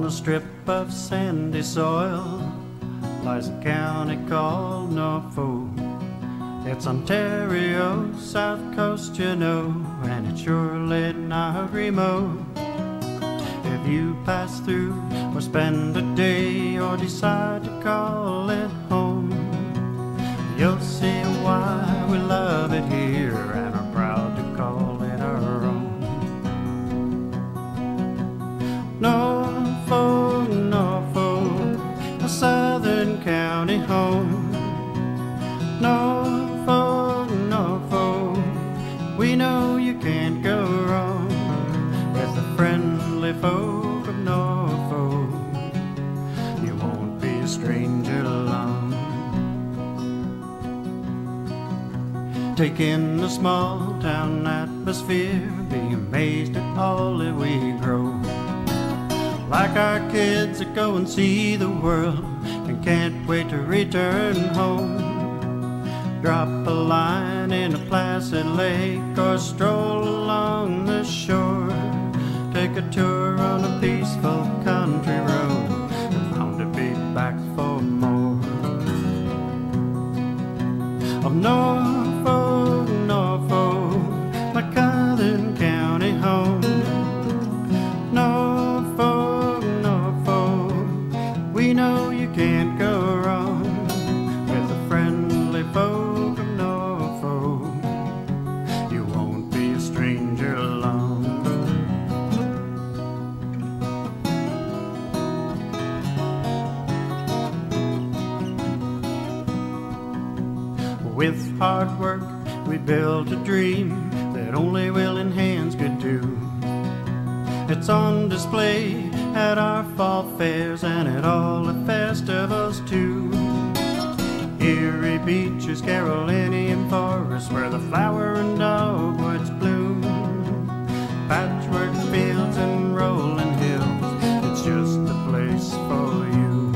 a strip of sandy soil lies a county called Norfolk. It's Ontario's south coast, you know, and it's surely not remote. If you pass through or spend a day or decide to call it home, you'll see why we love it here and are proud to call it our own. Norfolk, Norfolk, a southern county home. Norfolk, Norfolk, we know you can't go wrong with the friendly folk of Norfolk. You won't be a stranger long. Take in the small town atmosphere, be amazed at all that we grow. Like our kids that go and see the world and can't wait to return home. Drop a line in a placid lake or stroll along the shore. Take a tour on a peaceful country road and bound to be back for more. Of Norfolk, Norfolk, my southern county home. Norfolk, Norfolk, we know you can't go wrong with the friendly folk of Norfolk. You won't be a stranger long. With hard work we built a dream that only willing hands could do. It's on display at our fall fairs and at all the festivals too. Erie beaches, Carolinian forests, where the flower and dogwoods bloom. Patchwork fields and rolling hills, it's just the place for you.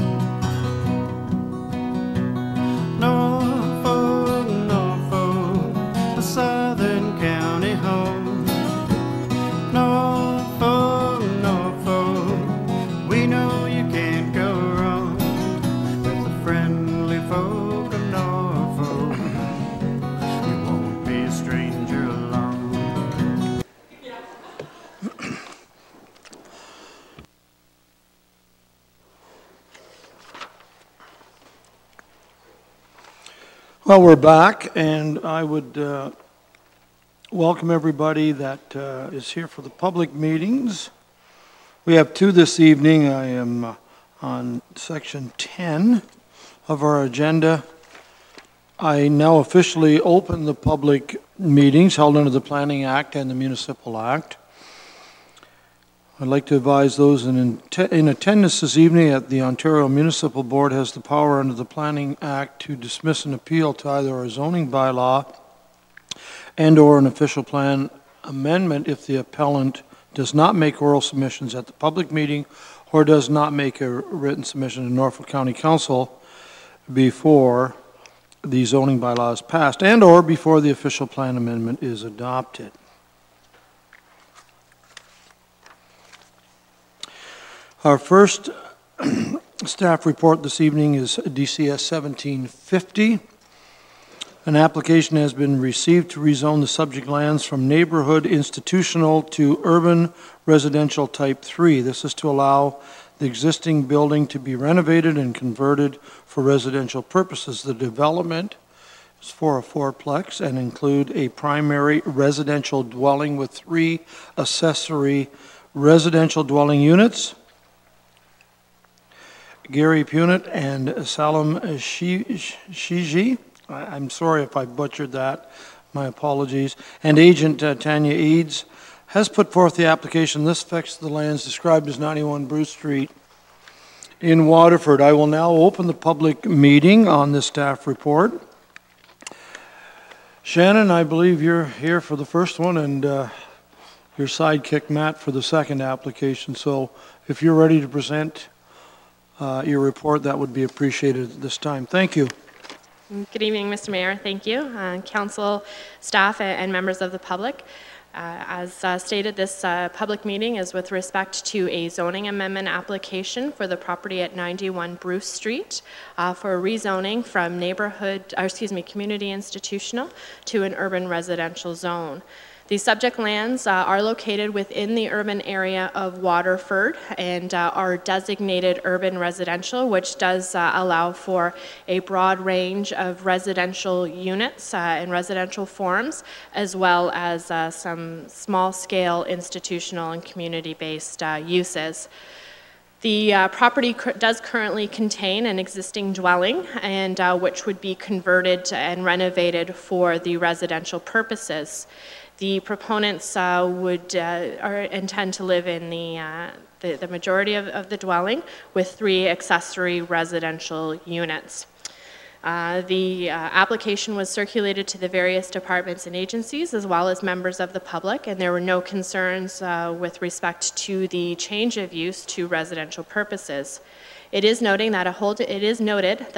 Norfolk, Norfolk, a southern county home. Norfolk, Norfolk, we know you can't go wrong with the friendly folk of Norfolk. You won't be a stranger long. Well, we're back, and I would welcome everybody that is here for the public meetings. We have two this evening. I am on section 10 of our agenda. I now officially open the public meetings held under the Planning Act and the Municipal Act. I'd like to advise those in attendance this evening that the Ontario Municipal Board has the power under the Planning Act to dismiss an appeal to either a zoning bylaw and or an official plan amendment if the appellant does not make oral submissions at the public meeting or does not make a written submission to Norfolk County Council before the zoning bylaw is passed and or before the official plan amendment is adopted. Our first staff report this evening is DCS 1750. An application has been received to rezone the subject lands from neighborhood institutional to urban residential type 3. This is to allow the existing building to be renovated and converted for residential purposes. The development is for a fourplex and include a primary residential dwelling with 3 accessory residential dwelling units. Gary Punit and Salam Shiji, I'm sorry if I butchered that, my apologies, and agent Tanya Eads has put forth the application. This affects the lands described as 91 Bruce Street in Waterford. I will now open the public meeting on this staff report. Shannon, I believe you're here for the first one, and your sidekick Matt for the second application. So if you're ready to present your report, that would be appreciated at this time. Thank you. Good evening, Mr. Mayor. Thank you. Council, staff, and members of the public. As stated, this public meeting is with respect to a zoning amendment application for the property at 91 Bruce Street for a rezoning from community institutional to an urban residential zone. The subject lands are located within the urban area of Waterford and are designated urban residential, which does allow for a broad range of residential units and residential forms, as well as some small-scale institutional and community-based uses. The property does currently contain an existing dwelling, and which would be converted and renovated for the residential purposes. The proponents intend to live in the majority of the dwelling with 3 accessory residential units. The application was circulated to the various departments and agencies as well as members of the public, and there were no concerns with respect to the change of use to residential purposes. It is noted that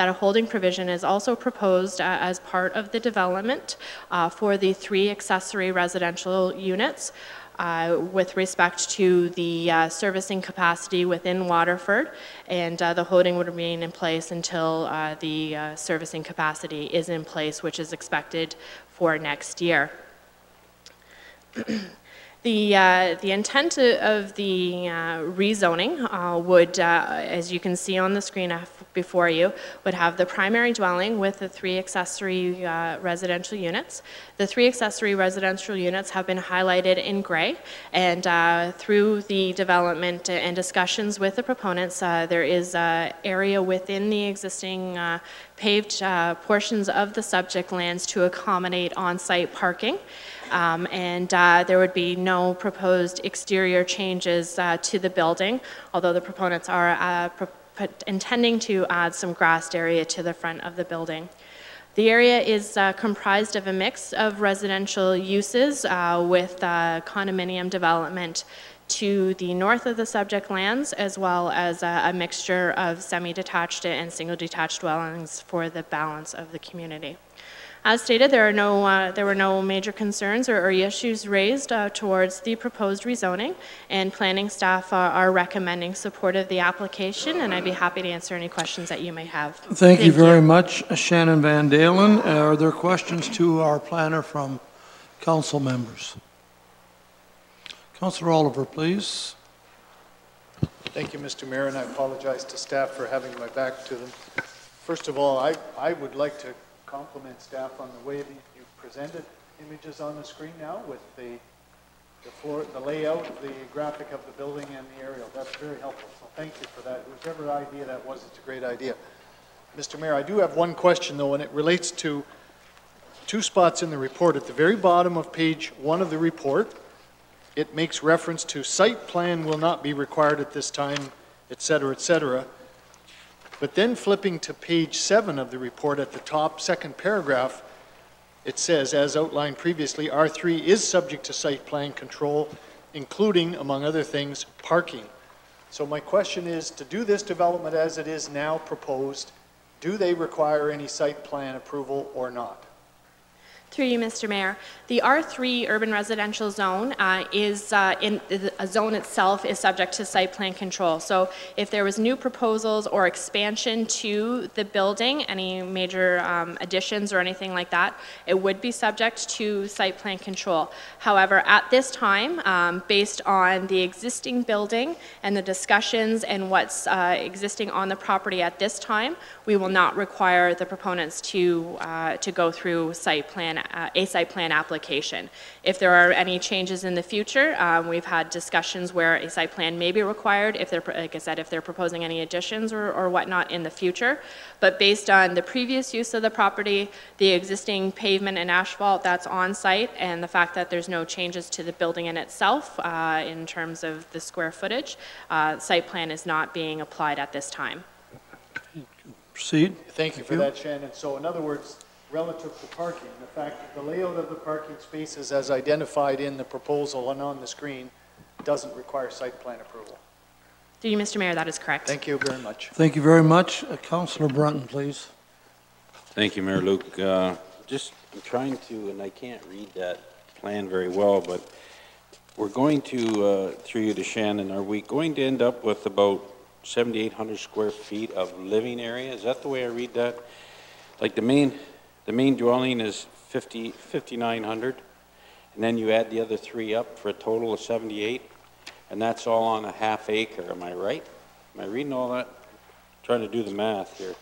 a holding provision is also proposed as part of the development for the 3 accessory residential units with respect to the servicing capacity within Waterford, and the holding would remain in place until the servicing capacity is in place, which is expected for next year. The intent of the rezoning would, as you can see on the screen before you, would have the primary dwelling with the 3 accessory residential units. The 3 accessory residential units have been highlighted in gray, and through the development and discussions with the proponents, there is an area within the existing paved portions of the subject lands to accommodate on-site parking. There would be no proposed exterior changes to the building, although the proponents are intending to add some grassed area to the front of the building. The area is comprised of a mix of residential uses with condominium development to the north of the subject lands, as well as a mixture of semi-detached and single-detached dwellings for the balance of the community. As stated, there were no major concerns or issues raised towards the proposed rezoning, and planning staff are recommending support of the application, and I'd be happy to answer any questions that you may have. Thank you very much, Shannon Van Dalen. Are there questions to our planner from council members? Councillor Oliver, please. Thank you, Mr. Mayor, and I apologize to staff for having my back to them. First of all, I would like to compliment staff on the way that you presented images on the screen now with the floor, the layout, the graphic of the building and the aerial. That's very helpful, so thank you for that. Whichever idea that was, it's a great idea. Mr. Mayor, I do have one question though, and it relates to 2 spots in the report. At the very bottom of page 1 of the report, it makes reference to site plan will not be required at this time, etc., etc. But then flipping to page 7 of the report at the top, 2nd paragraph, it says, as outlined previously, R3 is subject to site plan control, including, among other things, parking. So my question is, to do this development as it is now proposed, do they require any site plan approval or not? Through you, Mr. Mayor, the R3 urban residential zone is in a zone itself is subject to site plan control. So if there was new proposals or expansion to the building, any major additions or anything like that, it would be subject to site plan control. However, at this time, based on the existing building and the discussions and what's existing on the property at this time, we will not require the proponents to go through a site plan application. If there are any changes in the future, we've had discussions where a site plan may be required if they're, like I said, if they're proposing any additions or whatnot in the future. But based on the previous use of the property, the existing pavement and asphalt that's on site, and the fact that there's no changes to the building in itself in terms of the square footage, site plan is not being applied at this time. Proceed. Thank you for that, Shannon. So in other words, relative to parking, the fact that the layout of the parking spaces as identified in the proposal and on the screen doesn't require site plan approval. Through you, Mr. Mayor, that is correct. Thank you very much. Thank you very much. Councillor Brunton, please. Thank you, Mayor Luke. I'm trying to, and I can't read that plan very well, but we're going to, through you to Shannon, are we going to end up with about 7,800 square feet of living area? Is that the way I read that? Like the main dwelling is 5,900, and then you add the other 3 up for a total of 78, and that's all on a half acre, am I right? Am I reading all that? Trying to do the math here.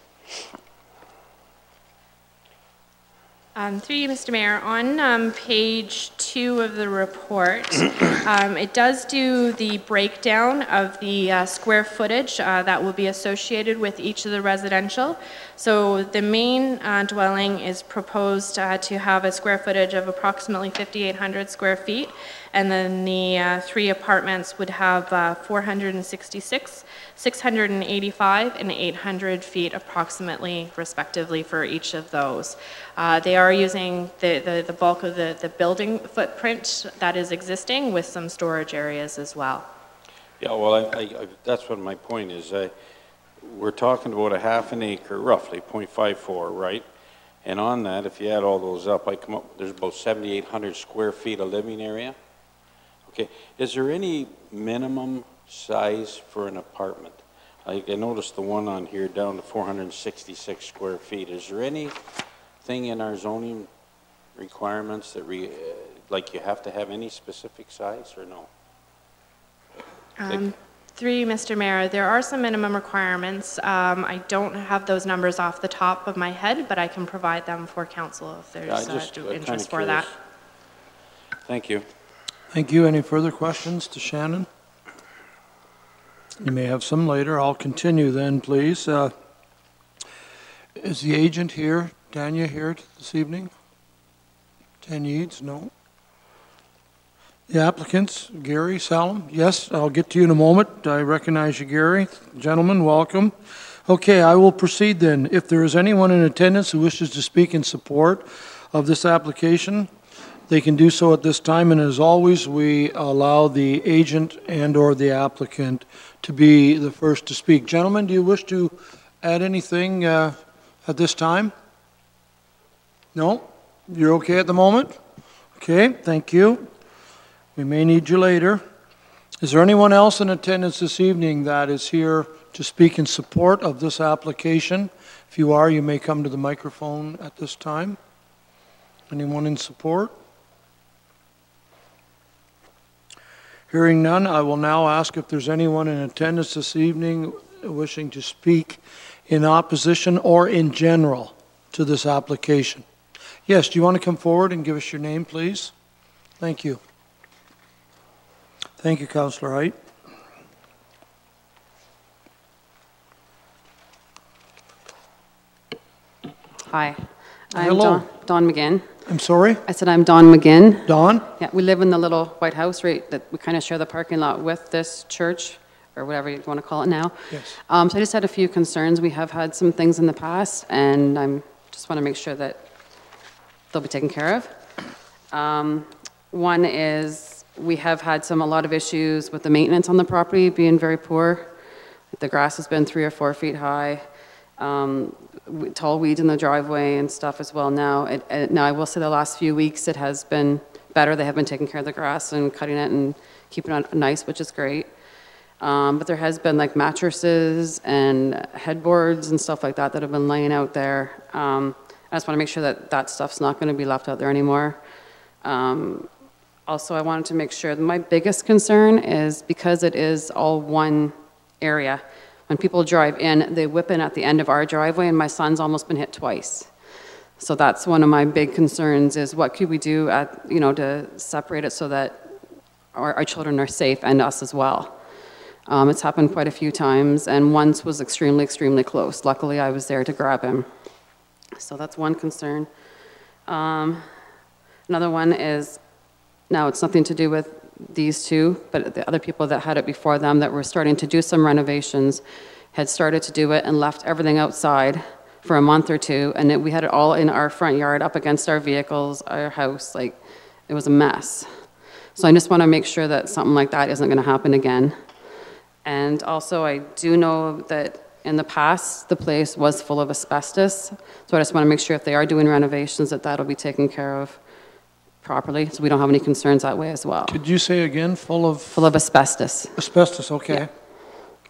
Through you, Mr. Mayor, on page 2 of the report, it does do the breakdown of the square footage that will be associated with each of the residential. So the main dwelling is proposed to have a square footage of approximately 5,800 square feet, and then the 3 apartments would have 466, 685, and 800 feet approximately, respectively, for each of those. They are using the bulk of the building footprint that is existing with some storage areas as well. Yeah, well, that's what my point is. We're talking about a half an acre, roughly, 0.54, right? And on that, if you add all those up, I come up, there's about 7,800 square feet of living area. Okay, is there any minimum size for an apartment? I noticed the one on here down to 466 square feet. Is there anything in our zoning requirements that like you have to have any specific size or no? Through you, Mr. Mayor, there are some minimum requirements. I don't have those numbers off the top of my head, but I can provide them for council if there's interest for that. Thank you. Thank you. Any further questions to Shannon? You may have some later. I'll continue then, please. Is the agent here, Tanya, here this evening? Tanya Eads? No. The applicants, Gary, Salem? Yes, I'll get to you in a moment. I recognize you, Gary. Gentlemen, welcome. Okay, I will proceed then. If there is anyone in attendance who wishes to speak in support of this application, they can do so at this time, and as always, we allow the agent and or the applicant to be the first to speak. Gentlemen, do you wish to add anything at this time? No? You're okay at the moment? Okay, thank you. We may need you later. Is there anyone else in attendance this evening that is here to speak in support of this application? If you are, you may come to the microphone at this time. Anyone in support? Hearing none, I will now ask if there's anyone in attendance this evening wishing to speak in opposition or in general to this application. Yes, do you want to come forward and give us your name, please? Thank you. Thank you, Councillor Height. Hi, I'm Hello. Dawn McGinn. I'm sorry? I said I'm Dawn McGinn. Dawn? Yeah, we live in the little white house, right, that we kind of share the parking lot with this church, or whatever you want to call it now. Yes. So I just had a few concerns. We have had some things in the past, and I just want to make sure that they'll be taken care of. One is we have had a lot of issues with the maintenance on the property being very poor. The grass has been 3 or 4 feet high. Tall weeds in the driveway and stuff as well now. Now I will say the last few weeks it has been better. They have been taking care of the grass and cutting it and keeping it nice, which is great. But there has been like mattresses and headboards and stuff like that that have been laying out there. I just want to make sure that that stuff's not going to be left out there anymore. Also, I wanted to make sure that my biggest concern is because it is all one area. When people drive in, they whip in at the end of our driveway, and my son's almost been hit twice. So that's one of my big concerns is what could we do to separate it so that our children are safe and us as well. It's happened quite a few times, and once was extremely, extremely close. Luckily, I was there to grab him. So that's one concern. Another one is, now it's nothing to do with these two, but the other people that had it before them that were starting to do some renovations had started to do it and left everything outside for a month or two, and we had it all in our front yard up against our vehicles, our house, like it was a mess. So I just want to make sure that something like that isn't going to happen again. And also I do know that in the past the place was full of asbestos, so I just want to make sure if they are doing renovations that that'll be taken care of properly, so we don't have any concerns that way as well. Could you say again, full of Full of asbestos. asbestos? Okay.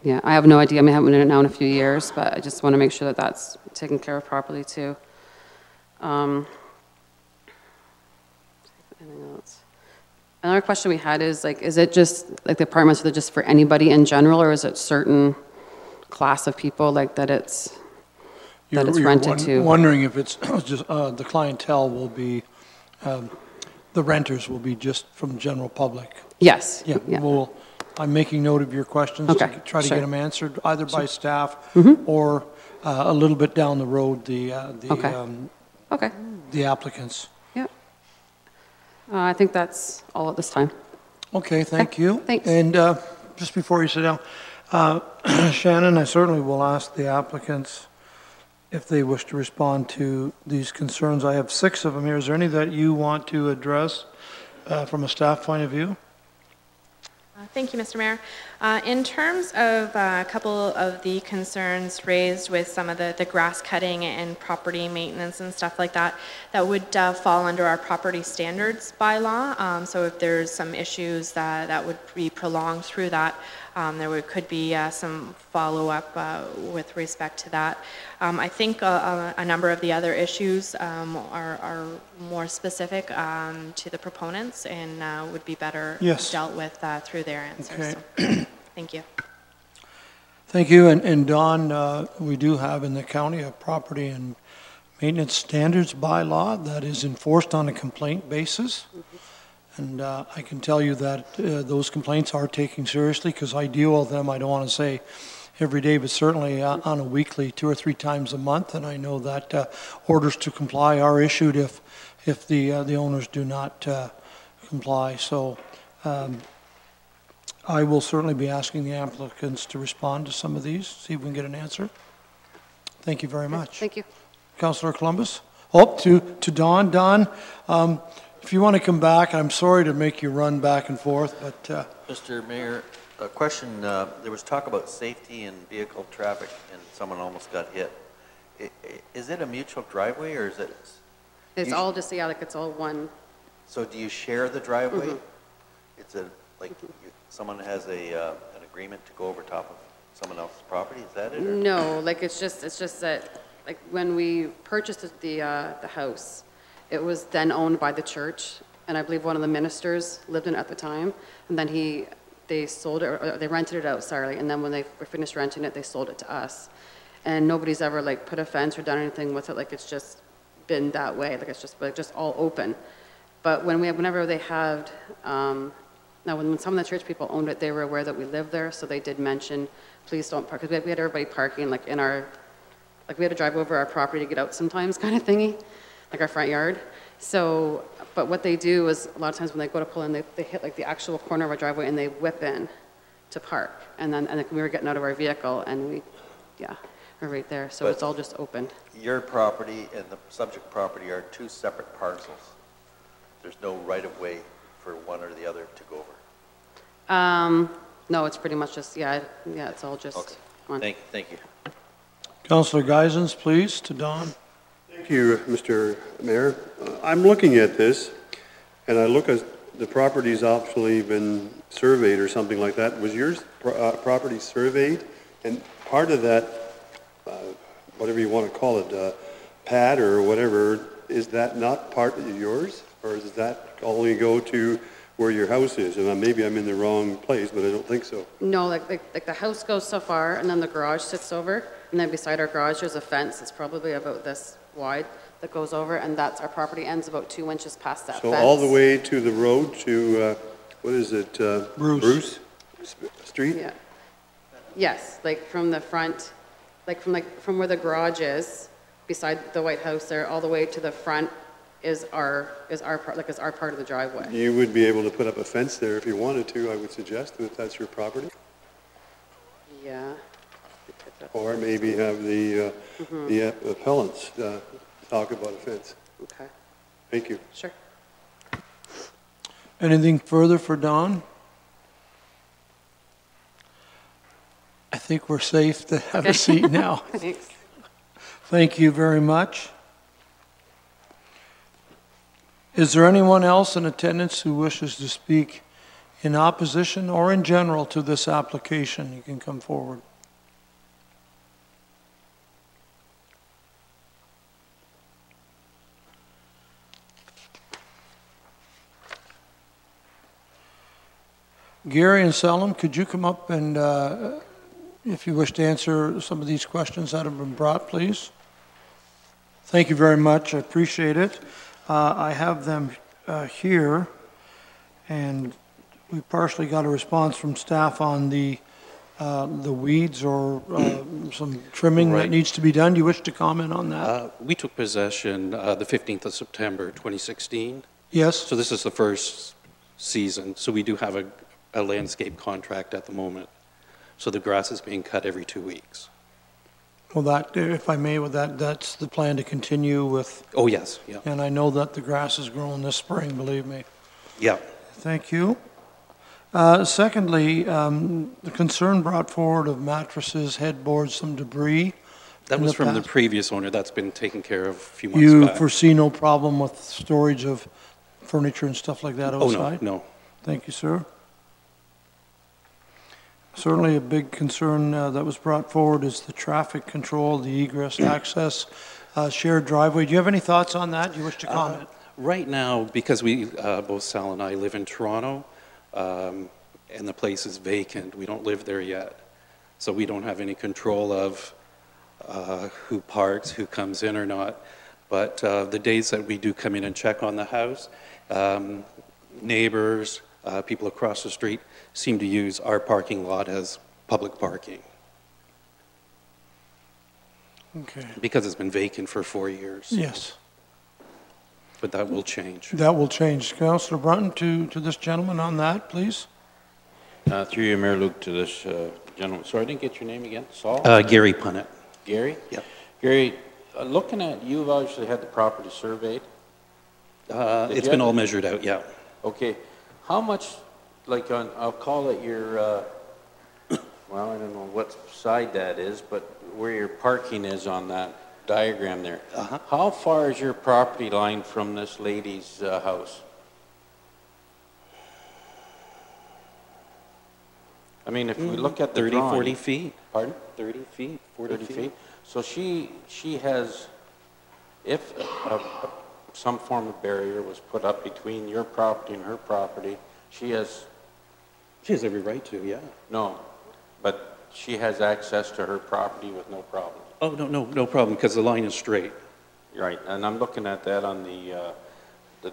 Yeah, I have no idea. I haven't been in it now in a few years, but I just want to make sure that that's taken care of properly too. Anything else? Another question we had is like, is it just like the apartments are just for anybody in general, or is it certain class of people like that it's rented to? Wondering if it's just the clientele will be, the renters will be just from the general public. Yes. Yeah. Well, I'm making note of your questions Okay, to try to sure. get them answered either by staff or a little bit down the road, Okay. the applicants. Yeah. I think that's all at this time. Okay, thank you. Thanks. And just before you sit down, Shannon, I certainly will ask the applicants if they wish to respond to these concerns. I have 6 of them here. Is there any that you want to address from a staff point of view? Thank you, Mr. Mayor. In terms of a couple of the concerns raised with some of the grass cutting and property maintenance and stuff like that, that would fall under our property standards bylaw. So if there's some issues that would be prolonged through that, could be some follow-up with respect to that. I think a number of the other issues are more specific to the proponents and would be better dealt with through their answers. Okay. So, thank you. Thank you. And Don, we do have in the county a property and maintenance standards bylaw that is enforced on a complaint basis. And I can tell you that those complaints are taken seriously because I deal with them, I don't want to say every day, but certainly on a weekly, 2 or 3 times a month. And I know that orders to comply are issued if the owners do not comply. So I will certainly be asking the applicants to respond to some of these, see if we can get an answer. Thank you very much. Thank you. Councillor Columbus? Oh, to Don. Don, if you want to come back, I'm sorry to make you run back and forth, but... Mr. Mayor, a question. There was talk about safety and vehicle traffic, and someone almost got hit. Is it a mutual driveway, or is it... It's all just, yeah, like it's all one. So do you share the driveway? It's like someone has an agreement to go over top of someone else's property? Is that it? Or? No, like it's just that, like when we purchased the house, it was then owned by the church, and I believe one of the ministers lived in it at the time, and then they sold it, or they rented it out, sorry, and then when they were finished renting it, they sold it to us. And nobody's ever like put a fence or done anything with it, like it's just been that way, like it's just all open. But whenever they had, now when some of the church people owned it, they were aware that we lived there, so they did mention, please don't park, because we had everybody parking like in our, like we had to drive over our property to get out sometimes kind of thingy, like our front yard. So, but what they do is a lot of times when they go to pull in, they hit like the actual corner of our driveway and they whip in to park. And then we were getting out of our vehicle and we're right there. So it's all just open. Your property and the subject property are 2 separate parcels. There's no right of way for one or the other to go over. No, it's pretty much just, it's all just one. Thank you. Councillor Geisens, please, to Don. Thank you, Mr. Mayor. I'm looking at this, and I look at the property's actually been surveyed or something like that. Was yours property surveyed? And part of that, whatever you want to call it, pad or whatever, is that not part of yours? Or does that only go to where your house is? And maybe I'm in the wrong place, but I don't think so. No, like the house goes so far, and then the garage sits over, and then beside our garage there's a fence. It's probably about this wide that goes over, and that's our property ends about 2 inches past that fence. So all the way to the road to, what is it? Bruce Street? Yeah. Yes, like from the front, from where the garage is, beside the White House there, all the way to the front is our part of the driveway. You would be able to put up a fence there if you wanted to, I would suggest, if that's your property. Yeah. Or maybe have the appellants talk about a fence. Okay. Thank you. Sure. Anything further for Don? I think we're safe to have a seat now. Thanks. Thank you very much. Is there anyone else in attendance who wishes to speak in opposition or in general to this application? You can come forward. Gary and Selim, could you come up and, if you wish to answer some of these questions that have been brought, please? Thank you very much. I appreciate it. I have them here, and we partially got a response from staff on the weeds or some trimming that Right. needs to be done. Do you wish to comment on that? We took possession the 15th of September 2016. Yes? So this is the first season. So we do have a landscape contract at the moment. So the grass is being cut every 2 weeks. Well, that, if I may, with that, that's the plan to continue with, Oh, yes, yeah. and I know that the grass is growing this spring, believe me. Yeah. Thank you. Secondly, the concern brought forward of mattresses, headboards, some debris. That in was the from the past. previous owner. That's been taken care of a few months You back. foresee no problem with storage of furniture and stuff like that Oh, outside? no, no. Thank you, sir. Certainly a big concern that was brought forward is the traffic control, the egress, access, shared driveway. Do you have any thoughts on that? Do you wish to comment? Right now, because we, both Sal and I live in Toronto, and the place is vacant, we don't live there yet. So we don't have any control of who parks, who comes in or not. But the days that we do come in and check on the house, neighbors, people across the street seem to use our parking lot as public parking Okay. because it's been vacant for 4 years. Yes, But that will change. that will change. Councillor Brunton, to this gentleman on that, please. Through you, Mayor Luke, to this gentleman. Sorry, I didn't get your name again. Saul? Gary Punnett. Gary? Yep. Gary, looking at, you've obviously had the property surveyed. It's you been have- all measured out, yeah. Okay, how much, like on, I'll call it your, well, I don't know what side that is, but where your parking is on that diagram there. Uh-huh. How far is your property line from this lady's house? I mean, if we look at the 30, drawing. 40 feet. Pardon? 30 feet, 40 30 feet. feet? So she has, if some form of barrier was put up between your property and her property, she has, She has every right to, yeah. no, but she has access to her property with no problem. Oh, no problem, because the line is straight. Right, and I'm looking at that on the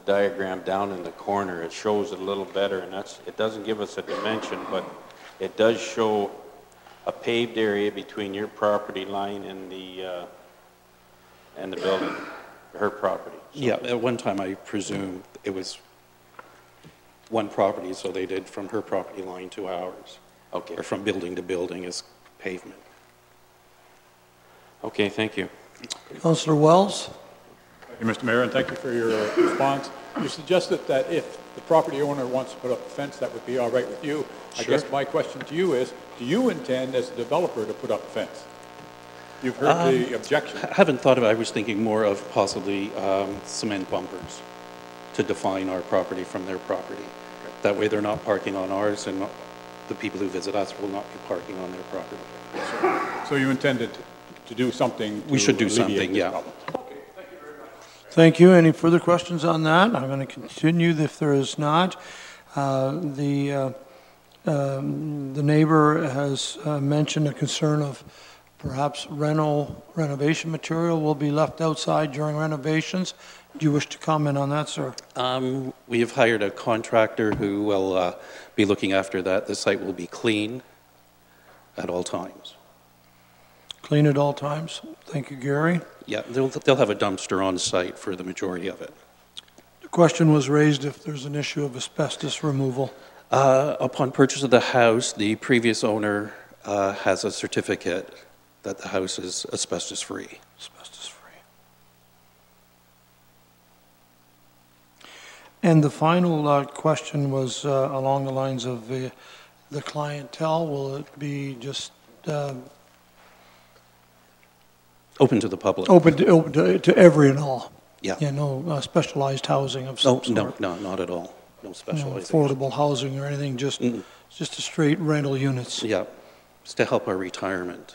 diagram down in the corner. It shows it a little better, and it doesn't give us a dimension, but it does show a paved area between your property line and the building, her property. So- Yeah, at one time, I presume it was one property, so they did from her property line to ours. Okay. Or from building to building is pavement. Okay, thank you. Councillor Wells? Thank you, Mr. Mayor, and thank you for your response. You suggested that if the property owner wants to put up a fence, that would be all right with you. I Sure. guess my question to you is, do you intend as a developer to put up a fence? You've heard the objection. I haven't thought of it. I was thinking more of possibly cement bumpers to define our property from their property. That way they're not parking on ours, and the people who visit us will not be parking on their property. So you intended to do something to We should do alleviate something, this yeah. problem? Thank you. Any further questions on that? I'm going to continue if there is not. The neighbor has mentioned a concern of perhaps renovation material will be left outside during renovations. Do you wish to comment on that, sir? We have hired a contractor who will be looking after that. The site will be clean at all times. Clean at all times. Thank you, Gary. Yeah, they'll have a dumpster on site for the majority of it. The question was raised if there's an issue of asbestos removal. Upon purchase of the house, the previous owner has a certificate that the house is asbestos-free. Asbestos-free. And the final question was along the lines of the clientele. Will it be just Open to the public. open to every and all? Yeah. Yeah, no specialized housing of No, some sort. no, not at all. No No specialization. affordable housing or anything, just a straight rental units. Yeah, it's to help our retirement.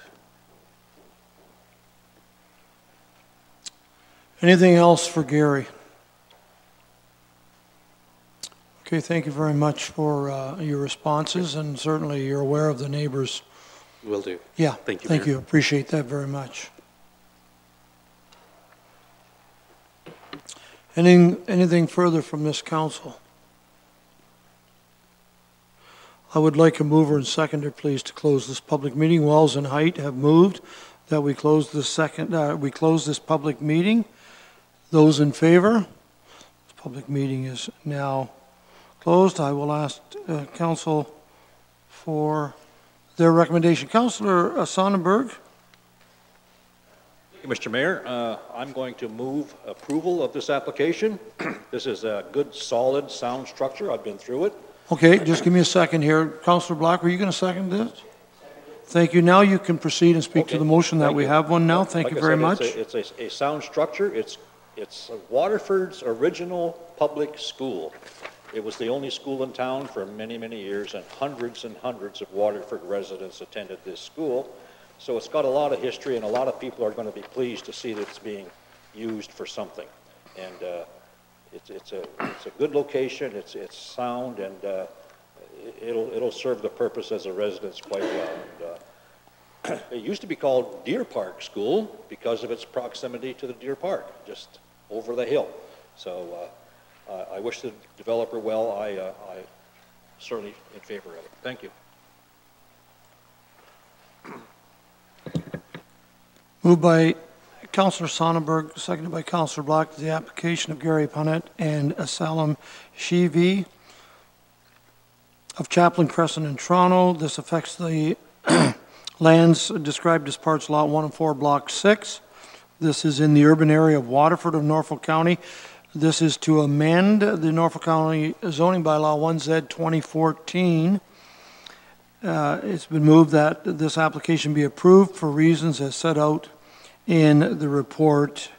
Anything else for Gary? Okay, thank you very much for your responses, and certainly you're aware of the neighbors. Will do. Yeah, Thank you, thank Mayor. you. Appreciate that very much. Anything further from this council? I would like a mover and seconder, please, to close this public meeting. Wells and Height have moved that we close this public meeting. Those in favor? This public meeting is now closed. I will ask council for their recommendation. Councillor Sonnenberg. Thank you, Mr. Mayor. I'm going to move approval of this application. This is a good, solid, sound structure. I've been through it. Okay, just give me a second here. Councillor Black, were you going to second this? Thank you. Now you can proceed and speak to the motion that we have one now. Thank you very much. It's a sound structure. It's Waterford's original public school. It was the only school in town for many, many years, and hundreds of Waterford residents attended this school. So it's got a lot of history, and a lot of people are going to be pleased to see that it's being used for something. And it's a good location. It's sound, and it'll serve the purpose as a residence quite well. And, it used to be called Deer Park School because of its proximity to the Deer Park, just over the hill. So I wish the developer well. I certainly in favor of it. Thank you. Moved by Councillor Sonnenberg, seconded by Councillor Black, the application of Gary Punnett and Salam Shivi of Chaplain Crescent in Toronto. This affects the lands described as parts lot 1 and 4, block 6. This is in the urban area of Waterford of Norfolk County. This is to amend the Norfolk County zoning bylaw 1Z 2014. It's been moved that this application be approved for reasons as set out in the report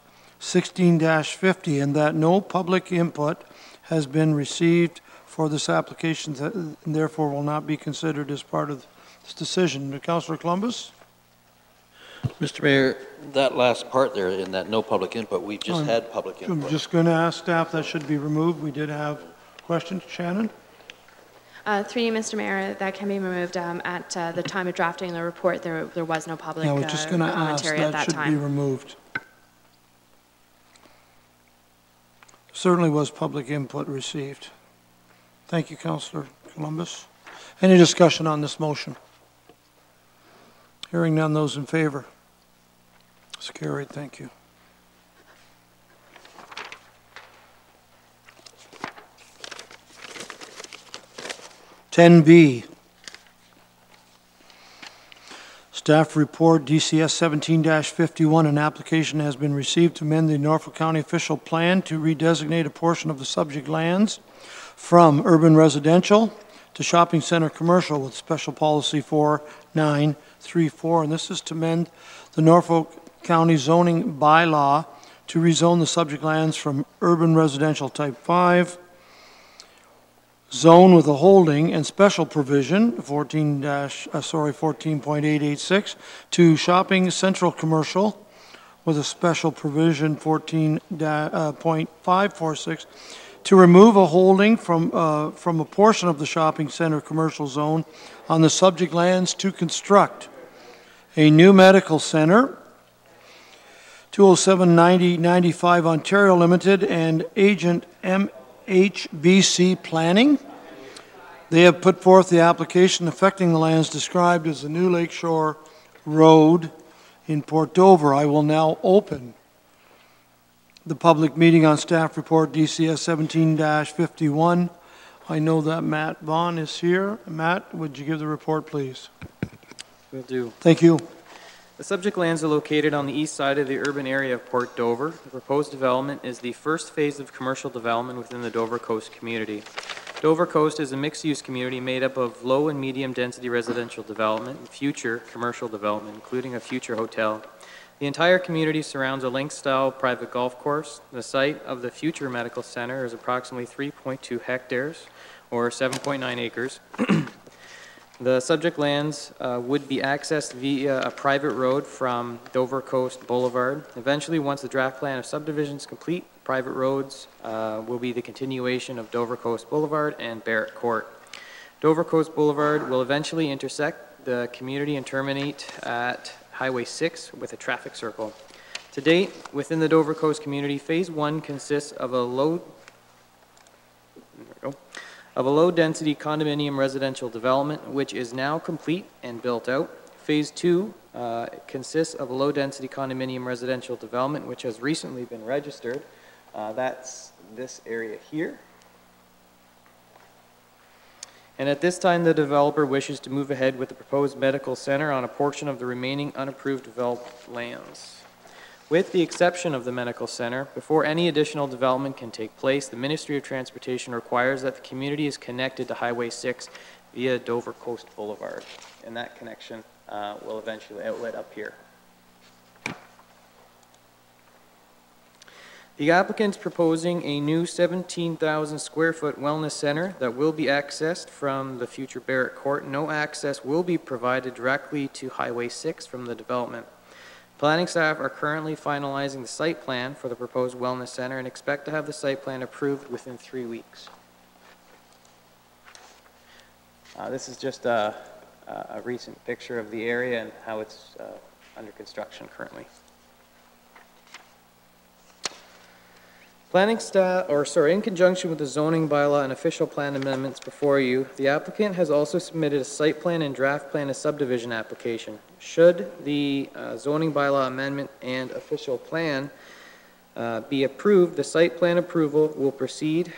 16-50, and that no public input has been received for this application, and therefore will not be considered as part of this decision. Councillor Columbus? Mr. Mayor, that last part there in that no public input, we just had public input. I'm just going to ask staff that should be removed. We did have questions. Shannon? Through you, Mr. Mayor, that can be removed. At the time of drafting the report, there was no public I was just going to ask commentary at that that should be time. removed. Certainly was public input received. Thank you, Councillor Columbus. Any discussion on this motion? Hearing none, those in favor? It's carried. Thank you. B. Staff report DCS 17-51. An application has been received to amend the Norfolk County official plan to redesignate a portion of the subject lands from urban residential to shopping center commercial with special policy 4934. And this is to amend the Norfolk County zoning bylaw to rezone the subject lands from urban residential type 5 zone with a holding and special provision 14.886 to shopping central commercial with a special provision 14.546 to remove a holding from a portion of the shopping center commercial zone on the subject lands to construct a new medical center, 207-90-95 Ontario Limited and agent HBC Planning. They have put forth the application affecting the lands described as the new Lakeshore Road in Port Dover. I will now open the public meeting on staff report DCS 17-51. I know that Matt Vaughn is here. Matt, would you give the report, please? Will do. Thank you. The subject lands are located on the east side of the urban area of Port Dover. The proposed development is the first phase of commercial development within the Dover Coast community. Dover Coast is a mixed-use community made up of low and medium-density residential development and future commercial development, including a future hotel. The entire community surrounds a link-style private golf course. The site of the future medical center is approximately 3.2 hectares, or 7.9 acres. The subject lands would be accessed via a private road from Dover Coast Boulevard. Eventually, once the draft plan of subdivision is complete, private roads will be the continuation of Dover Coast Boulevard and Barrett Court. Dover Coast Boulevard will eventually intersect the community and terminate at Highway 6 with a traffic circle. To date, within the Dover Coast community, Phase 1 consists of a low-density condominium residential development, which is now complete and built out. Phase 2 consists of a low-density condominium residential development, which has recently been registered. That's this area here. And at this time, the developer wishes to move ahead with the proposed medical center on a portion of the remaining unapproved developed lands. With the exception of the medical center, before any additional development can take place, the Ministry of Transportation requires that the community is connected to Highway 6 via Dover Coast Boulevard. And that connection will eventually outlet up here. The applicant's proposing a new 17,000 square foot wellness center that will be accessed from the future Barrett Court. No access will be provided directly to Highway 6 from the development. Planning staff are currently finalizing the site plan for the proposed wellness center and expect to have the site plan approved within 3 weeks. This is just a recent picture of the area and how it's under construction currently. Planning staff, in conjunction with the zoning bylaw and official plan amendments before you, the applicant has also submitted a site plan and draft plan of subdivision application. Should the zoning bylaw amendment and official plan be approved, the site plan approval will proceed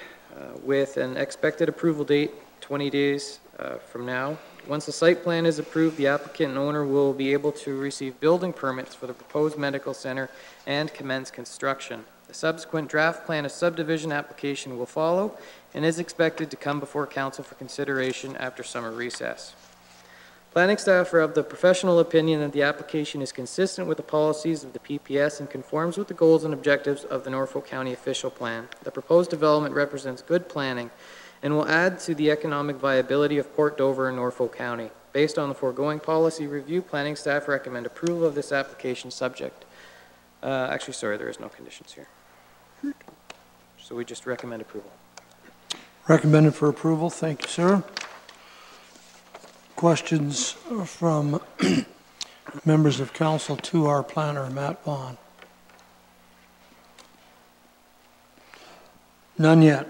with an expected approval date 20 days from now. Once the site plan is approved, the applicant and owner will be able to receive building permits for the proposed medical center and commence construction. The subsequent draft plan of subdivision application will follow and is expected to come before council for consideration after summer recess. Planning staff are of the professional opinion that the application is consistent with the policies of the PPS and conforms with the goals and objectives of the Norfolk County official plan. The proposed development represents good planning and will add to the economic viability of Port Dover and Norfolk County. Based on the foregoing policy review, planning staff recommend approval of this application subject. There is no conditions here. So we just recommend approval. Recommended for approval. Thank you, sir. Questions from members of council to our planner, Matt Vaughn? None yet.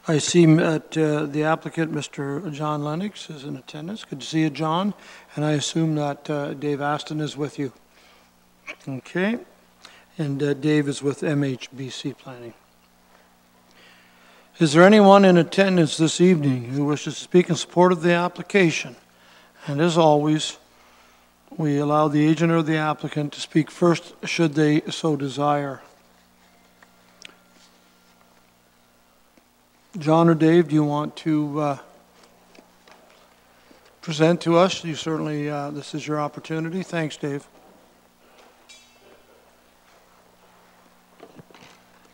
I see that the applicant, Mr. John Lennox, is in attendance. Good to see you, John. And I assume that Dave Aston is with you. Okay. And Dave is with MHBC Planning. Is there anyone in attendance this evening who wishes to speak in support of the application? And as always, we allow the agent or the applicant to speak first, should they so desire. John or Dave, do you want to present to us? You certainly, this is your opportunity. Thanks, Dave.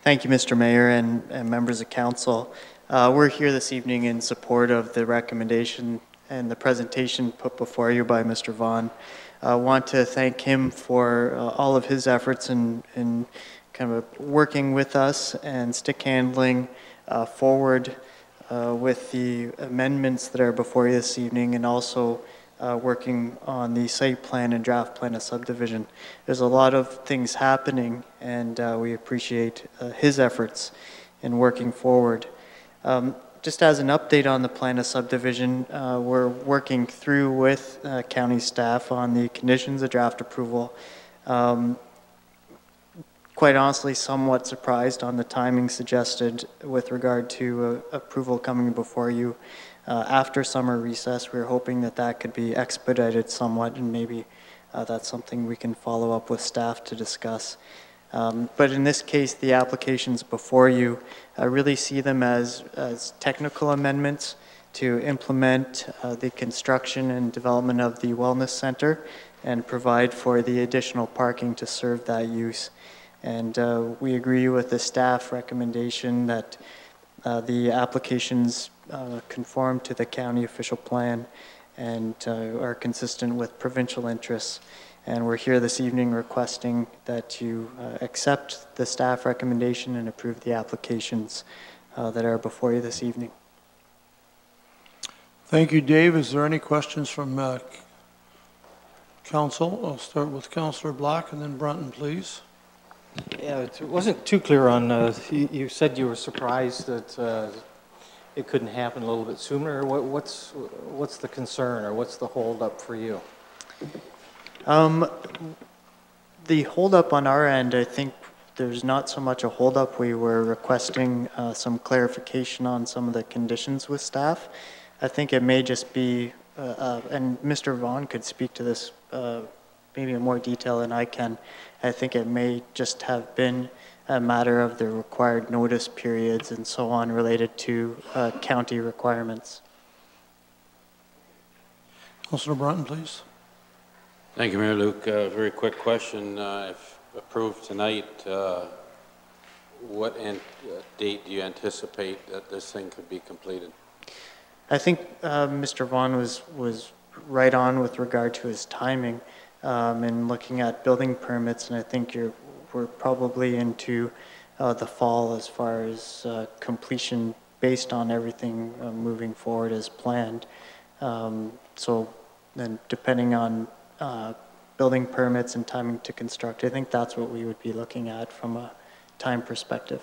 Thank you, Mr. Mayor and members of council. We're here this evening in support of the recommendation and the presentation put before you by Mr. Vaughn. I want to thank him for all of his efforts in kind of working with us and stick handling forward with the amendments that are before you this evening, and also working on the site plan and draft plan of subdivision. There's a lot of things happening, and we appreciate his efforts in working forward. Just as an update on the plan of subdivision, we're working through with county staff on the conditions of draft approval. Quite honestly, somewhat surprised on the timing suggested with regard to approval coming before you after summer recess. We're hoping that that could be expedited somewhat, and maybe that's something we can follow up with staff to discuss. But in this case, the applications before you, I really see them as technical amendments to implement the construction and development of the wellness center and provide for the additional parking to serve that use. And we agree with the staff recommendation that the applications conform to the county official plan and are consistent with provincial interests. And we're here this evening requesting that you accept the staff recommendation and approve the applications that are before you this evening. Thank you, Dave. Is there any questions from council? I'll start with Councillor Black and then Brunton, please. Yeah, it wasn't too clear on, you said you were surprised that it couldn't happen a little bit sooner. What's the concern, or what's the holdup for you? The holdup on our end, I think there's not so much a holdup. We were requesting some clarification on some of the conditions with staff. I think it may just be, and Mr. Vaughn could speak to this maybe in more detail than I can. I think it may just have been a matter of the required notice periods and so on related to county requirements. Councillor Brunton, please. Thank you, Mayor Luke. Very quick question. If approved tonight, what date do you anticipate that this thing could be completed? I think Mr. Vaughn was right on with regard to his timing and looking at building permits, and I think we're probably into the fall as far as completion based on everything moving forward as planned. So then depending on building permits and timing to construct, I think that's what we would be looking at from a time perspective.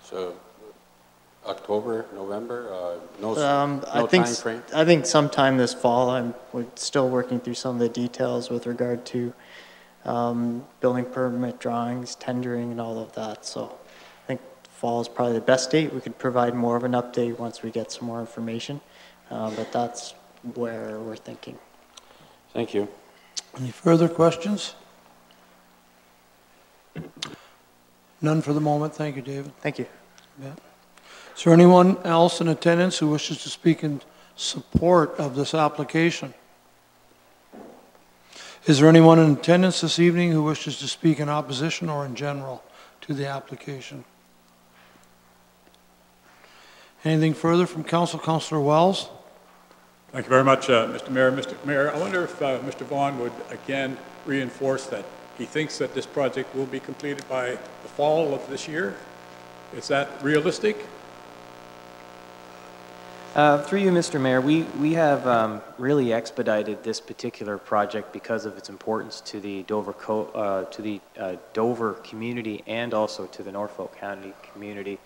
So October, November, no time frame? I think sometime this fall. We're still working through some of the details with regard to building permit drawings, tendering, and all of that. So I think fall is probably the best date. We could provide more of an update once we get some more information, but that's where we're thinking. Thank you. Any further questions? None for the moment. Thank you, David. Thank you. Yeah. Is there anyone else in attendance who wishes to speak in support of this application? Is there anyone in attendance this evening who wishes to speak in opposition or in general to the application? Anything further from Council? Councillor Wells? Thank you very much, Mr. Mayor. Mr. Mayor, I wonder if Mr. Vaughn would again reinforce that he thinks that this project will be completed by the fall of this year. Is that realistic? Through you, Mr. Mayor, we have really expedited this particular project because of its importance to the Dover community and also to the Norfolk County community.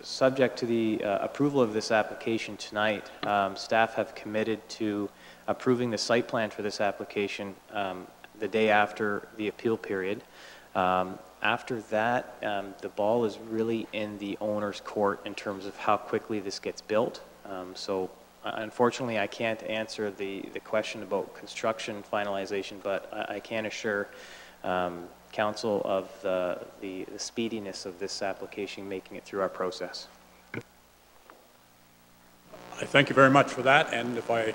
Subject to the approval of this application tonight, staff have committed to approving the site plan for this application the day after the appeal period. After that, the ball is really in the owner's court in terms of how quickly this gets built. So unfortunately, I can't answer the question about construction finalization, but I can assure Council of the speediness of this application, making it through our process. I thank you very much for that, and if I,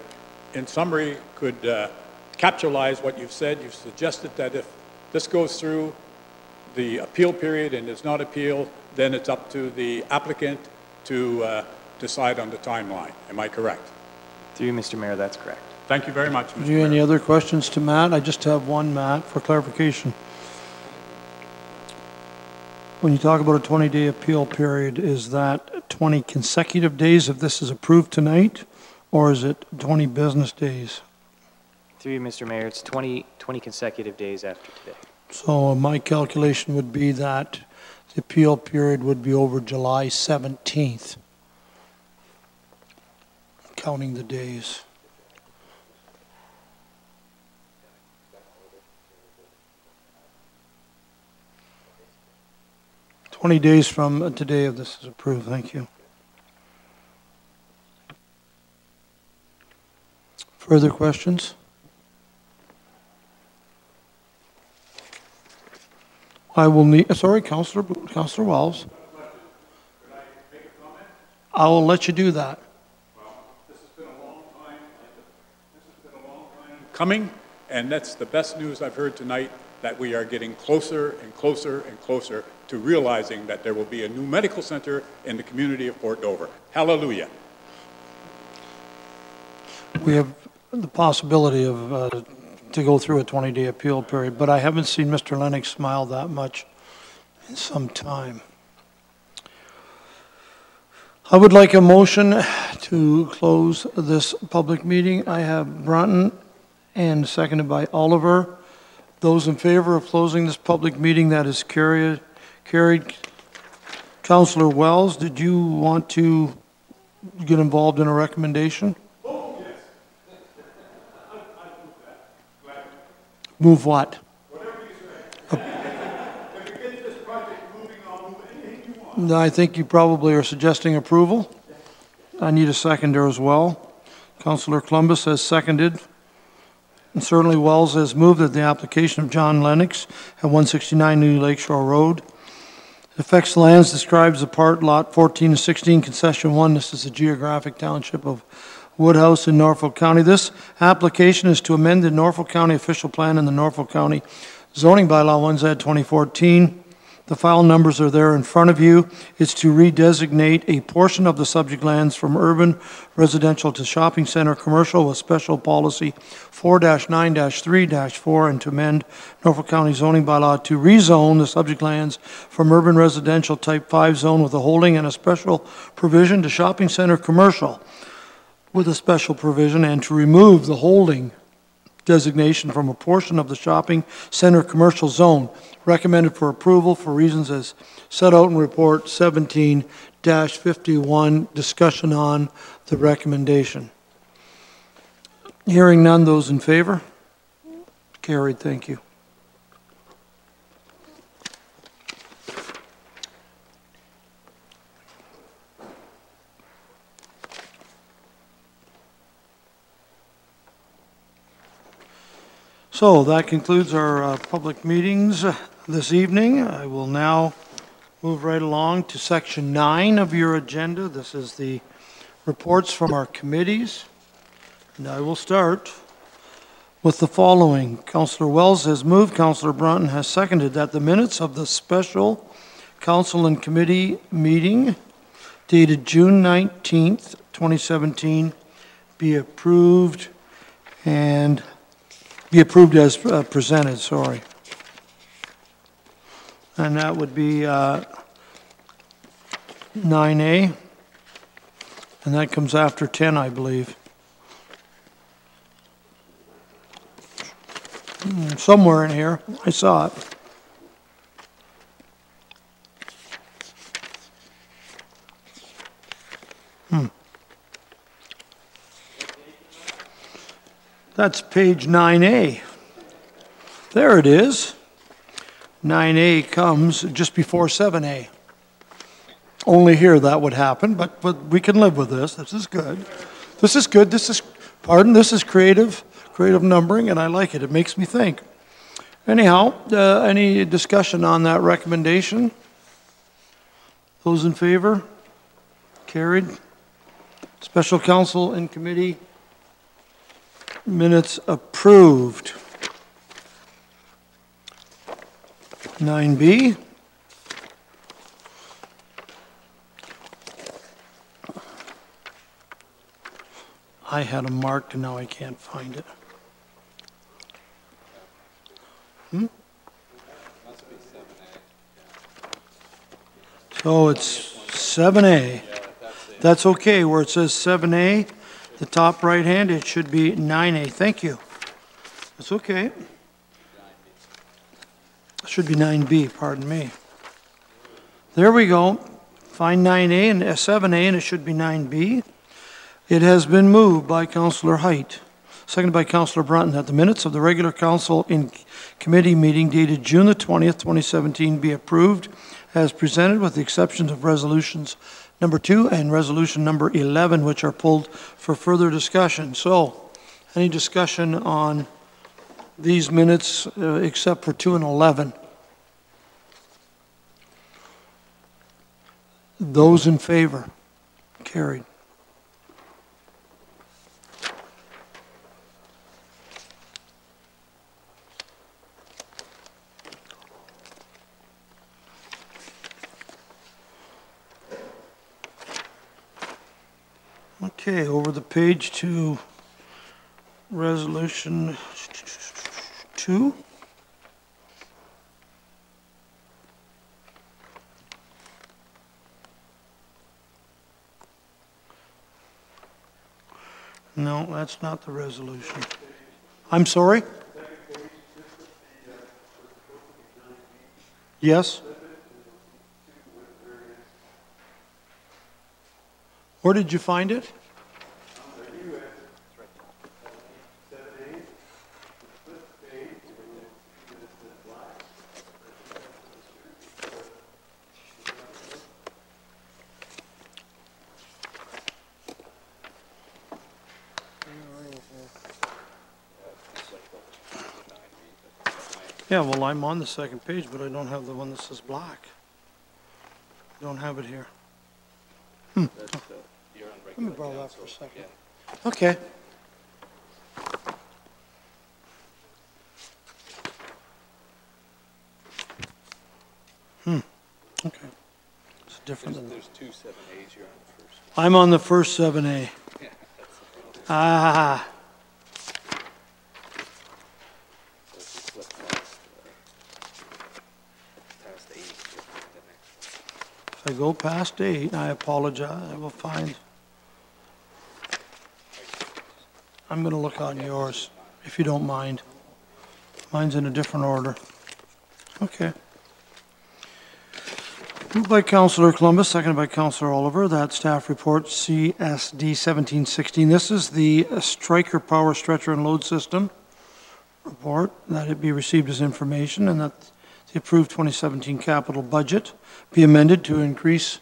in summary, could capitalize what you've said, you've suggested that if this goes through the appeal period and is not appealed, then it's up to the applicant to decide on the timeline. Am I correct? Through you, Mr. Mayor, that's correct. Thank you very much, Mr. Do you Mayor. any other questions to Matt? I just have one, Matt, for clarification. When you talk about a 20-day appeal period, is that 20 consecutive days if this is approved tonight, or is it 20 business days? Through you, Mr. Mayor, it's 20 consecutive days after today. So my calculation would be that the appeal period would be over July 17th, counting the days. "20 days from today if this is approved." Thank you. Further questions? I will need, sorry, Councillor Wells. I will let you do that. Well, this has been a long time coming, and that's the best news I've heard tonight, that we are getting closer and closer and closer to realizing that there will be a new medical center in the community of Port Dover. Hallelujah. We have the possibility of to go through a 20-day appeal period, but I haven't seen Mr. Lennox smile that much in some time. I would like a motion to close this public meeting. I have Brunton and seconded by Oliver. Those in favor of closing this public meeting, that is carried. Councillor Wells, did you want to get involved in a recommendation? Oh, yes. Move what? Whatever you say. If we get this project moving, I'll move anything you want. I think you probably are suggesting approval. I need a seconder as well. Councillor Columbus has seconded. And certainly Wells has moved that the application of John Lennox at 169 New Lakeshore Road affects lands described as a part lot 14 and 16 concession 1. This is the geographic township of Woodhouse in Norfolk County. This application is to amend the Norfolk County official plan and the Norfolk County zoning bylaw 1Z 2014. The file numbers are there in front of you. It's to redesignate a portion of the subject lands from urban residential to shopping center commercial with special policy 4-9-3-4 and to amend Norfolk County zoning bylaw to rezone the subject lands from urban residential type 5 zone with a holding and a special provision to shopping center commercial with a special provision, and to remove the holding designation from a portion of the shopping center commercial zone. Recommended for approval for reasons as set out in report 17-51. Discussion on the recommendation. Hearing none, those in favor? Carried, thank you. So that concludes our public meetings this evening. I will now move right along to section 9 of your agenda. This is the reports from our committees. And I will start with the following. Councillor Wells has moved, Councillor Brunton has seconded that the minutes of the special council and committee meeting dated June 19th, 2017 be approved as presented, sorry. And that would be 9A, and that comes after 10, I believe. Somewhere in here, I saw it. That's page 9A. There it is. 9A comes just before 7A. Only here that would happen, but we can live with this. This is good. This is good. This is creative numbering, and I like it. It makes me think. Anyhow, any discussion on that recommendation? Those in favor? Carried. Special council and committee minutes approved. 9B. I had them marked and now I can't find it. So it's 7A. That's okay. Where it says 7A, the top right hand, it should be 9A. Thank you. That's okay. It should be 9B, pardon me. There we go. Find 9A and 7A, and it should be 9B. It has been moved by Councillor Height, seconded by Councillor Brunton, that the minutes of the regular council in committee meeting dated June the 20th, 2017 be approved as presented with the exceptions of resolutions number 2 and resolution number 11, which are pulled for further discussion. So, any discussion on these minutes except for 2 and 11? Those in favor? Carried. Okay, over the page to resolution 2. No, that's not the resolution. I'm sorry? Yes? Where did you find it? Yeah, well, I'm on the second page, but I don't have the one that says black. I don't have it here. Let me borrow that for a second. Okay. Okay. It's different than... There's 2 7As, you're on the first. I'm on the first 7A. Ah. If I go past 8, I apologize, I will find. I'm going to look on yours, if you don't mind. Mine's in a different order. Okay. Moved by Councillor Columbus, seconded by Councillor Oliver, that staff report CSD 1716. This is the Stryker Power Stretcher and Load System report, that it be received as information, and that the approved 2017 capital budget be amended to increase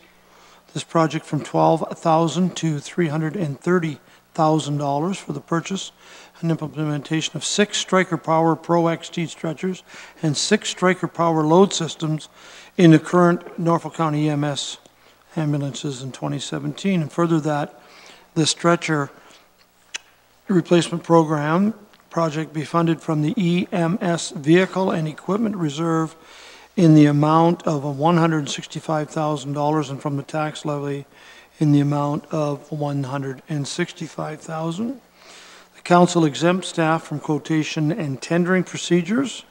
this project from $12,000 to $330,000 for the purchase and implementation of 6 Stryker Power Pro XT stretchers and 6 Stryker Power load systems in the current Norfolk County EMS ambulances in 2017. And further that the stretcher replacement program project be funded from the EMS vehicle and equipment reserve in the amount of $165,000 and from the tax levy in the amount of $165,000. The council exempt staff from quotation and tendering procedures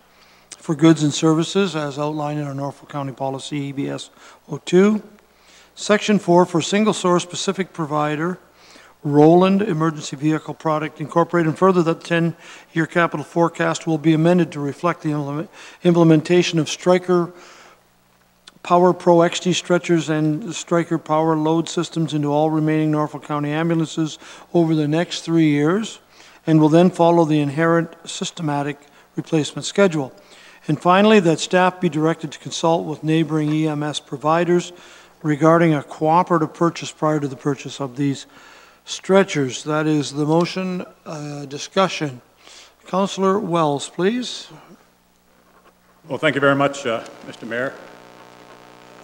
for goods and services as outlined in our Norfolk County Policy EBS 02. Section 4 for single source specific provider Roland Emergency Vehicle Product Incorporated, and further that 10-year capital forecast will be amended to reflect the implementation of Stryker Power Pro XT stretchers and Stryker Power load systems into all remaining Norfolk County ambulances over the next 3 years, and will then follow the inherent systematic replacement schedule. And finally, that staff be directed to consult with neighboring EMS providers regarding a cooperative purchase prior to the purchase of these stretchers. That is the motion. Discussion. Councillor Wells, please. Well, thank you very much, Mr. Mayor.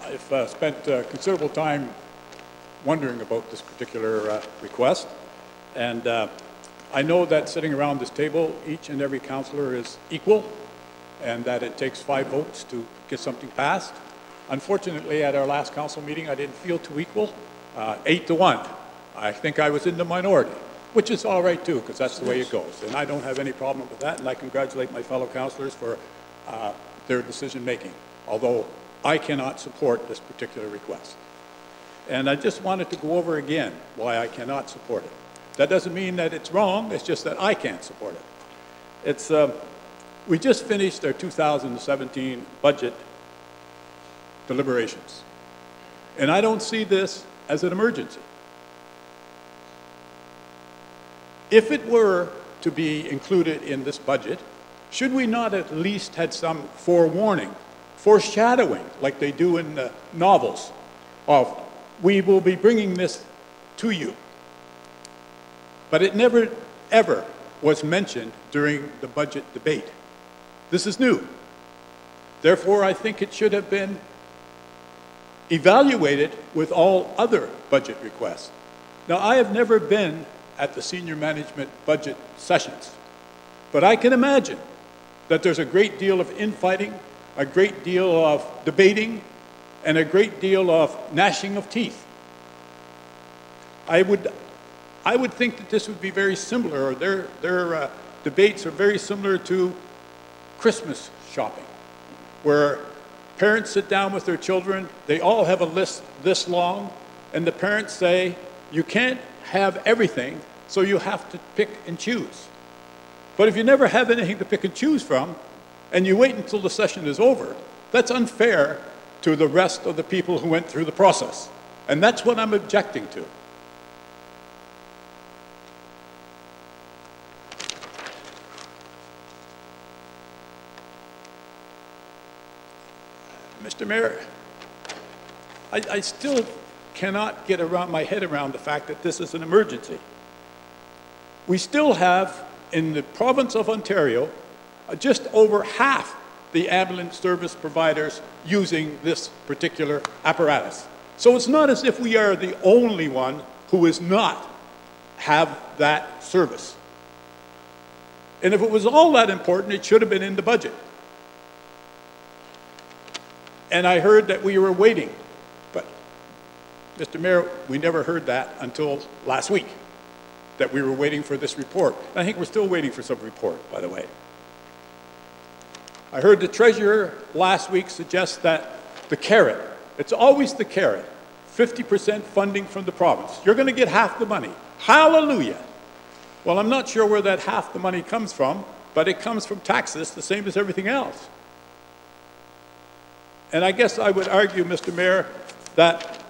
I've spent considerable time wondering about this particular request, and I know that sitting around this table, each and every councillor is equal, and that it takes 5 votes to get something passed. Unfortunately, at our last council meeting, I didn't feel too equal, 8-1. I think I was in the minority, which is all right too, because that's the way it goes. And I don't have any problem with that, and I congratulate my fellow councillors for their decision making, although I cannot support this particular request. And I just wanted to go over again why I cannot support it. That doesn't mean that it's wrong, it's just that I can't support it. It's, we just finished our 2017 budget deliberations, and I don't see this as an emergency. If it were to be included in this budget, should we not at least had some forewarning, foreshadowing, like they do in the novels, of we will be bringing this to you? But it never, ever was mentioned during the budget debate. This is new. Therefore, I think it should have been evaluated with all other budget requests. Now, I have never been at the senior management budget sessions, but I can imagine that there's a great deal of infighting, a great deal of debating, and a great deal of gnashing of teeth. I would I would think that this would be very similar, or their debates are very similar to Christmas shopping, where parents sit down with their children, they all have a list this long, and the parents say, you can't have everything, so you have to pick and choose. But if you never have anything to pick and choose from, and you wait until the session is over, that's unfair to the rest of the people who went through the process. And that's what I'm objecting to. Mr. Mayor, I still cannot get my head around the fact that this is an emergency. We still have, in the province of Ontario, just over half the ambulance service providers using this particular apparatus. So it's not as if we are the only one who is not have that service. And if it was all that important, it should have been in the budget. And I heard that we were waiting, but Mr. Mayor, we never heard that until last week, that we were waiting for this report. And I think we're still waiting for some report, by the way. I heard the treasurer last week suggest that the carrot, it's always the carrot, 50% funding from the province. You're going to get half the money. Hallelujah. Well, I'm not sure where that half the money comes from, but it comes from taxes, the same as everything else. And I guess I would argue, Mr. Mayor, that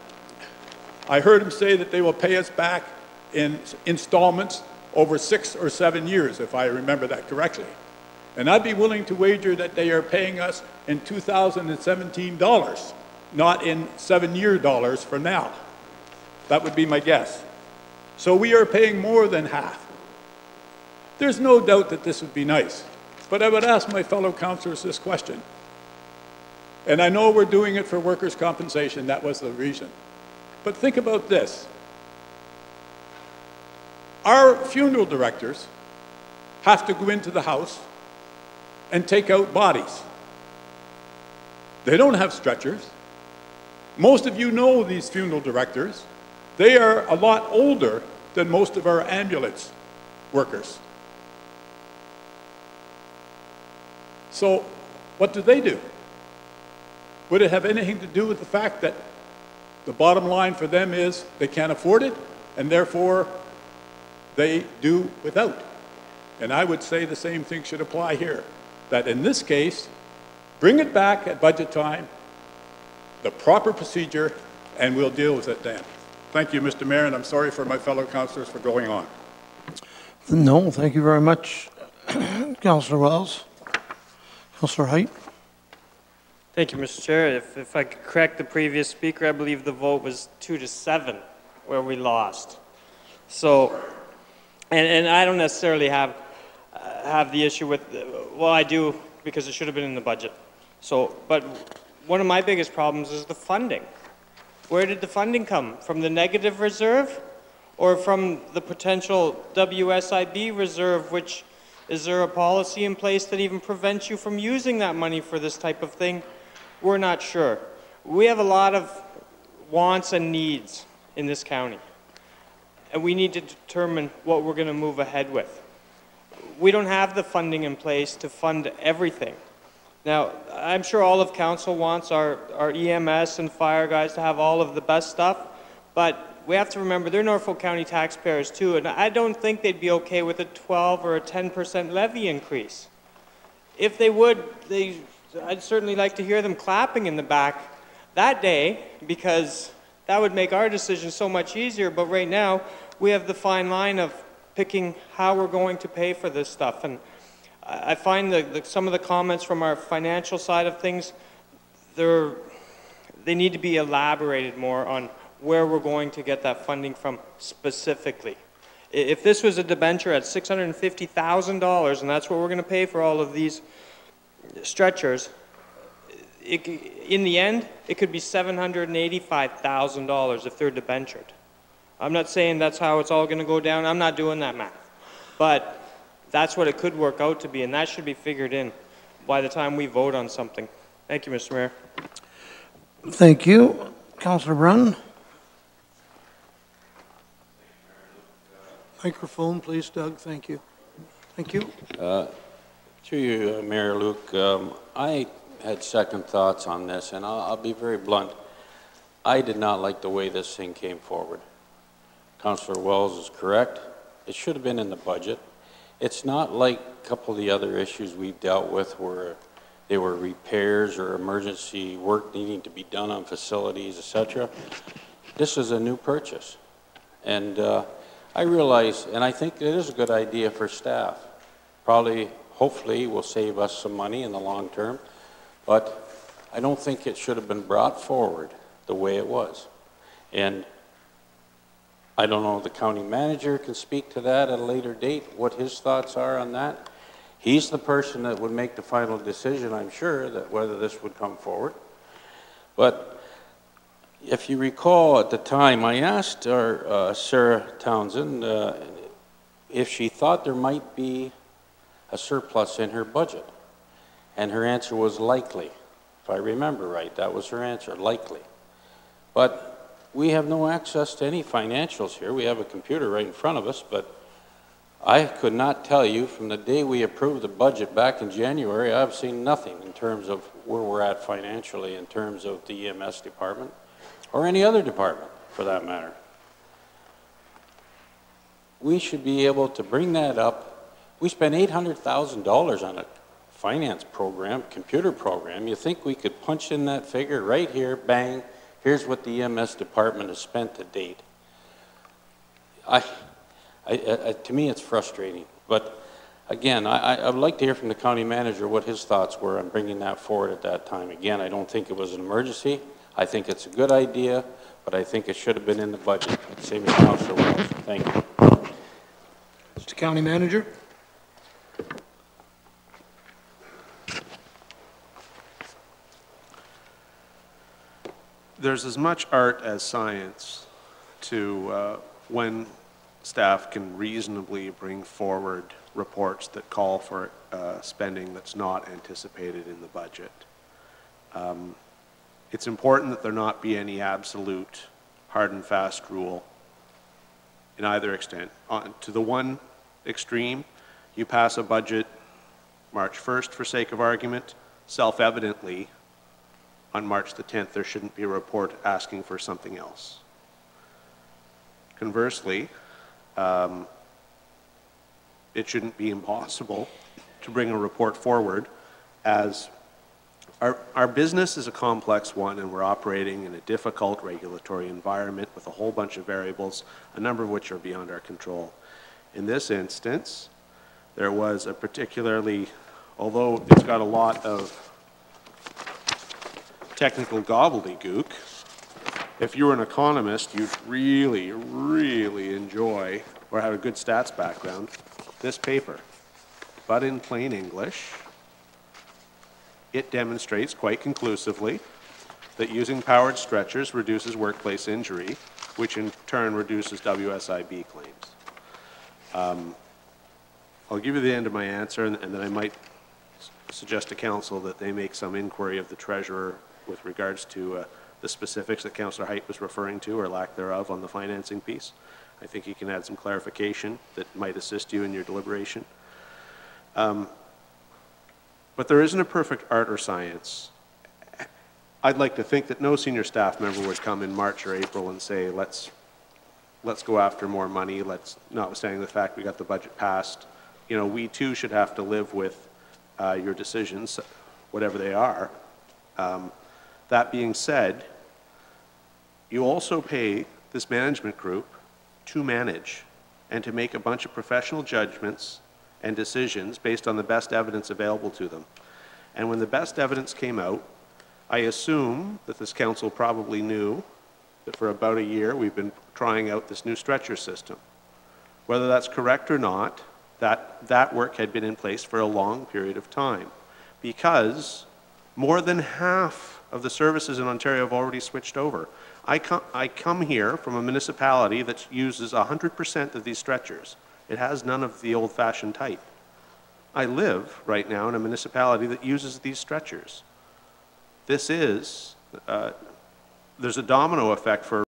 I heard him say that they will pay us back in installments over 6 or 7 years, if I remember that correctly. And I'd be willing to wager that they are paying us in 2017 dollars, not in 7-year dollars from now. That would be my guess. So we are paying more than half. There's no doubt that this would be nice, but I would ask my fellow councillors this question. And I know we're doing it for workers' compensation, that was the reason. But think about this. Our funeral directors have to go into the house and take out bodies. They don't have stretchers. Most of you know these funeral directors. They are a lot older than most of our ambulance workers. So what do? Would it have anything to do with the fact that the bottom line for them is they can't afford it, and therefore they do without? And I would say the same thing should apply here, that in this case, bring it back at budget time, the proper procedure, and we'll deal with it then. Thank you, Mr. Mayor, and I'm sorry for my fellow councillors for going on. No, thank you very much, Councillor Wells. Councillor Height. Thank you, Mr. Chair. If I could correct the previous speaker, I believe the vote was 2-7 where we lost. So, and I don't necessarily have the issue with, well, I do because it should have been in the budget. So, but one of my biggest problems is the funding. Where did the funding come? From the negative reserve or from the potential WSIB reserve, which is there a policy in place that even prevents you from using that money for this type of thing? We're not sure. We have a lot of wants and needs in this county, and we need to determine what we're going to move ahead with. We don't have the funding in place to fund everything. Now, I'm sure all of council wants our EMS and fire guys to have all of the best stuff, but we have to remember they're Norfolk County taxpayers too, and I don't think they'd be okay with a 12 or a 10% levy increase. If they would, I'd certainly like to hear them clapping in the back that day, because that would make our decision so much easier. But right now, we have the fine line of picking how we're going to pay for this stuff. And I find that some of the comments from our financial side of things, they need to be elaborated more on where we're going to get that funding from specifically. If this was a debenture at $650,000, and that's what we're going to pay for all of these stretchers, in the end, it could be $785,000 if they're debentured. I'm not saying that's how it's all going to go down. I'm not doing that math. But that's what it could work out to be, and that should be figured in by the time we vote on something. Thank you, Mr. Mayor. Thank you. Councillor Brunn. Microphone, please, Doug. Thank you. Thank you. Through you, Mayor Luke, I had second thoughts on this, and I'll be very blunt. I did not like the way this thing came forward. Councillor Wells is correct. It should have been in the budget. It's not like a couple of the other issues we've dealt with where they were repairs or emergency work needing to be done on facilities, etc. This is a new purchase. And I realize, and I think it is a good idea for staff. Probably, hopefully, will save us some money in the long term, but I don't think it should have been brought forward the way it was. And I don't know if the county manager can speak to that at a later date, what his thoughts are on that. He's the person that would make the final decision, I'm sure, that whether this would come forward. But if you recall at the time, I asked our Sarah Townsend if she thought there might be a surplus in her budget. And her answer was likely. If I remember right, that was her answer, likely. But we have no access to any financials here. We have a computer right in front of us, but I could not tell you from the day we approved the budget back in January, I've seen nothing in terms of where we're at financially in terms of the EMS department or any other department for that matter. We should be able to bring that up. We spent $800,000 on a finance program, computer program. You think we could punch in that figure right here, bang, here's what the EMS department has spent to date. To me, it's frustrating. But again, I would like to hear from the county manager what his thoughts were on bringing that forward at that time. Again, I don't think it was an emergency. I think it's a good idea, but I think it should have been in the budget. Same as Councillor Wells. Thank you. Mr. County Manager. There's as much art as science to when staff can reasonably bring forward reports that call for spending that's not anticipated in the budget. It's important that there not be any absolute hard and fast rule in either extent. To the one extreme, you pass a budget March 1st for sake of argument, self-evidently on March the 10th, there shouldn't be a report asking for something else. Conversely, it shouldn't be impossible to bring a report forward as our business is a complex one and we're operating in a difficult regulatory environment with a whole bunch of variables, a number of which are beyond our control. In this instance, there was a particularly, although it's got a lot of technical gobbledygook, if you were an economist, you'd really, really enjoy, or have a good stats background, this paper. But in plain English, it demonstrates quite conclusively that using powered stretchers reduces workplace injury, which in turn reduces WSIB claims. I'll give you the end of my answer, and then I might suggest to council that they make some inquiry of the treasurer with regards to the specifics that Councillor Height was referring to, or lack thereof, on the financing piece. I think he can add some clarification that might assist you in your deliberation. But there isn't a perfect art or science. I'd like to think that no senior staff member would come in March or April and say, let's go after more money, notwithstanding the fact we got the budget passed. You know, we too should have to live with your decisions, whatever they are. That being said, you also pay this management group to manage and to make a bunch of professional judgments and decisions based on the best evidence available to them. And when the best evidence came out, I assume that this council probably knew that for about a year we've been trying out this new stretcher system. Whether that's correct or not, that work had been in place for a long period of time, because more than half of the services in Ontario have already switched over. I come here from a municipality that uses 100% of these stretchers. It has none of the old-fashioned type. I live right now in a municipality that uses these stretchers. This is, there's a domino effect for